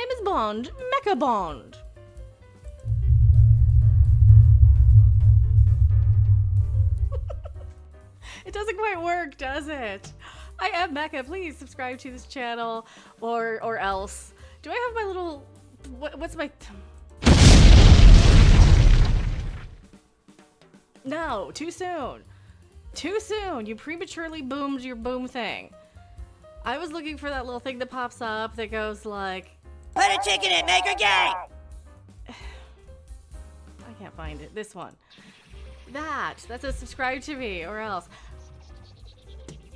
name is Bond, Mecha Bond. It doesn't quite work, does it? I am Mecha. Please subscribe to this channel or else. Do I have my little... What's my... No, too soon. Too soon. You prematurely boomed your boom thing. I was looking for that little thing that pops up that goes like... Put a chicken in, make her gay! I can't find it. This one. That's a subscribe to me or else.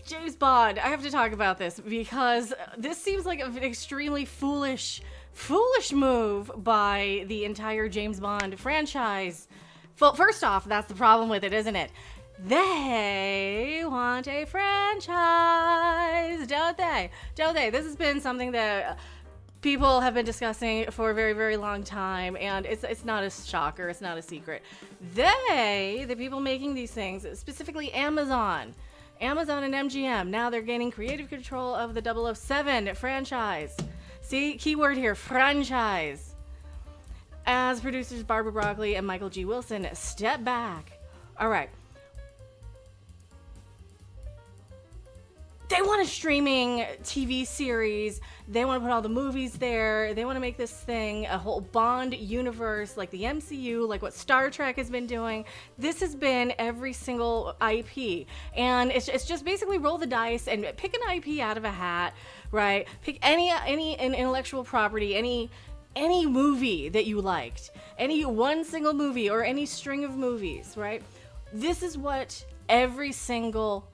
James Bond, I have to talk about this because this seems like an extremely foolish move by the entire James Bond franchise. Well, first off, that's the problem with it, isn't it? They want a franchise, don't they? Don't they? This has been something that people have been discussing for a very, very long time, and it's not a shocker, it's not a secret. The people making these things, specifically Amazon and MGM, now they're gaining creative control of the 007 franchise. See, keyword here, franchise. As producers Barbara Broccoli and Michael G. Wilson step back. All right. They want a streaming TV series. They want to put all the movies there. They want to make this thing a whole Bond universe like the MCU, like what Star Trek has been doing. This has been every single IP. And it's just basically roll the dice and pick an IP out of a hat, right? Pick any intellectual property, any movie that you liked, any one single movie or any string of movies, right? This is what every single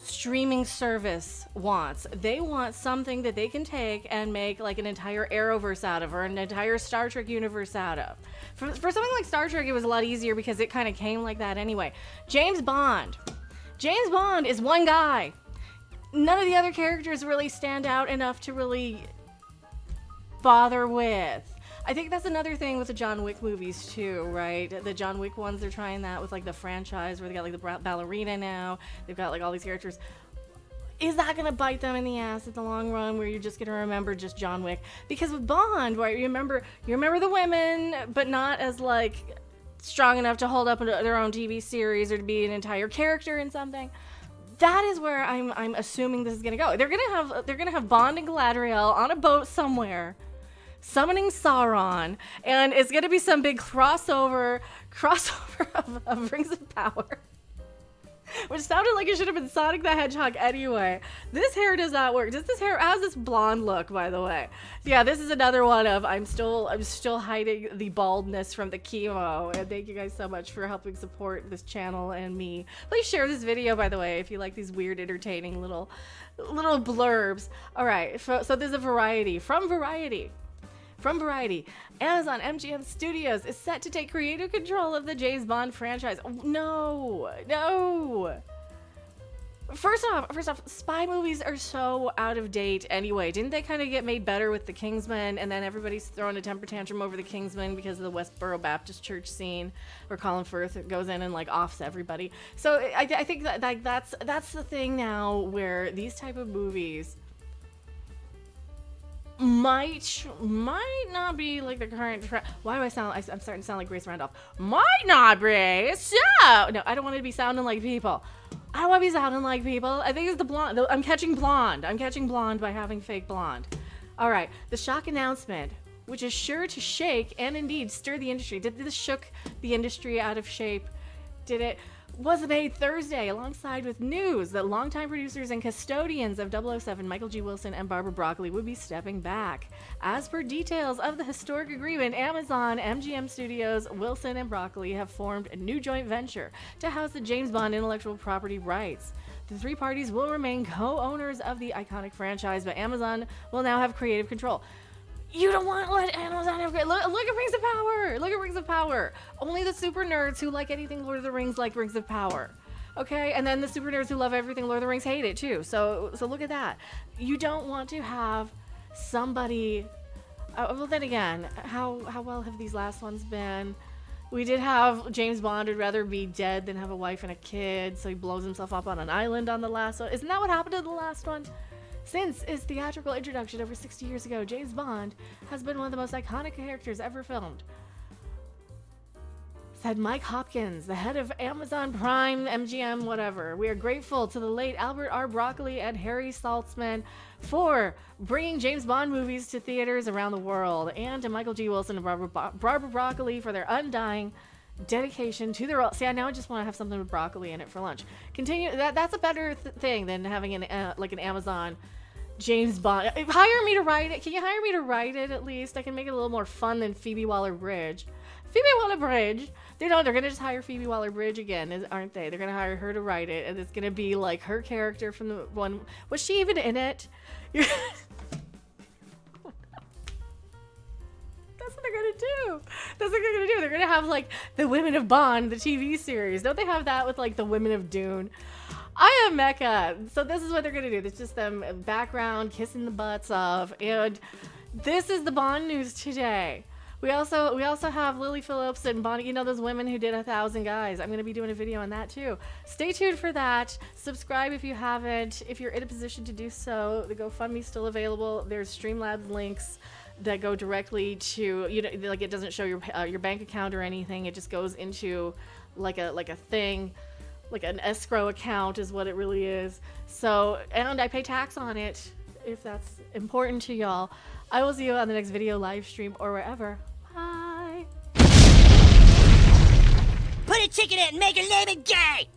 streaming service wants. They want something that they can take and make like an entire Arrowverse out of or an entire Star Trek universe out of. For something like Star Trek, it was a lot easier because it kind of came like that anyway. James Bond is one guy. None of the other characters really stand out enough to really bother with. I think that's another thing with the John Wick movies too, right? The John Wick ones, they're trying that with like the franchise where they got like the ballerina now. They've got like all these characters. Is that gonna bite them in the ass in the long run where you're just gonna remember just John Wick? Because with Bond, right, you remember the women, but not as like strong enough to hold up their own TV series or to be an entire character in something. That is where I'm assuming this is gonna go. They're gonna have Bond and Galadriel on a boat somewhere, summoning Sauron, and it's gonna be some big crossover of Rings of Power, which sounded like it should have been Sonic the Hedgehog anyway. This hair does not work. Does this hair has this blonde look, by the way? Yeah, this is another one of I'm still hiding the baldness from the chemo. And thank you guys so much for helping support this channel and me. Please share this video, by the way, if you like these weird, entertaining little blurbs. All right, so there's a Variety. From Variety, Amazon MGM Studios is set to take creative control of the James Bond franchise. No. First off, spy movies are so out of date anyway. Didn't they kind of get made better with the Kingsman, and then everybody's throwing a temper tantrum over the Kingsman because of the Westboro Baptist Church scene where Colin Firth goes in and like offs everybody. So I think that's the thing now where these type of movies might not be like the current trend. Why do I'm starting to sound like Grace Randolph. Might not be. So no, I don't want to be sounding like people. I don't want to be sounding like people. I think it's the blonde. I'm catching blonde by having fake blonde. All right, the shock announcement, which is sure to shake and indeed stir the industry. Did this shook the industry out of shape? Did it? Was made Thursday alongside with news that longtime producers and custodians of 007 Michael G. Wilson and Barbara Broccoli would be stepping back. As per details of the historic agreement, Amazon, MGM Studios, Wilson, and Broccoli have formed a new joint venture to house the James Bond intellectual property rights. The three parties will remain co-owners of the iconic franchise, but Amazon will now have creative control. You don't want to let Amazon have look at Rings of Power. Look at Rings of Power. Only the super nerds who like anything Lord of the Rings like Rings of Power. Okay, and then the super nerds who love everything Lord of the Rings hate it too. So look at that. You don't want to have somebody. Well, then again, how well have these last ones been? We did have James Bond would rather be dead than have a wife and a kid, so he blows himself up on an island on the last one. Isn't that what happened to the last one? Since its theatrical introduction over 60 years ago, James Bond has been one of the most iconic characters ever filmed. Said Mike Hopkins, the head of Amazon Prime, MGM, whatever. We are grateful to the late Albert R. Broccoli and Harry Saltzman for bringing James Bond movies to theaters around the world, and to Michael G. Wilson and Barbara Broccoli for their undying dedication to the role. See, now I just want to have something with broccoli in it for lunch. Continue. That's a better thing than having an like an Amazon James Bond. Hire me to write it. Can you hire me to write it at least? I can make it a little more fun than Phoebe Waller-Bridge. Phoebe Waller-Bridge. They're gonna just hire Phoebe Waller-Bridge again, aren't they? They're gonna hire her to write it, and it's gonna be like her character from the one. Was she even in it? That's what they're gonna do. That's what they're gonna do. They're gonna have like the Women of Bond, the TV series. Don't they have that with like the Women of Dune? I am Mecca. So this is what they're gonna do. It's just them background kissing the butts of, and this is the Bond news today. We also have Lily Phillips and Bonnie, you know, those women who did 1,000 Guys. I'm going to be doing a video on that too. Stay tuned for that. Subscribe if you haven't. If you're in a position to do so, the GoFundMe's still available. There's Streamlabs links that go directly to, you know, like it doesn't show your bank account or anything. It just goes into like a thing, like an escrow account is what it really is. So, and I pay tax on it if that's important to y'all. I will see you on the next video, live stream, or wherever. Bye. Put a chick in it and make her name it gay!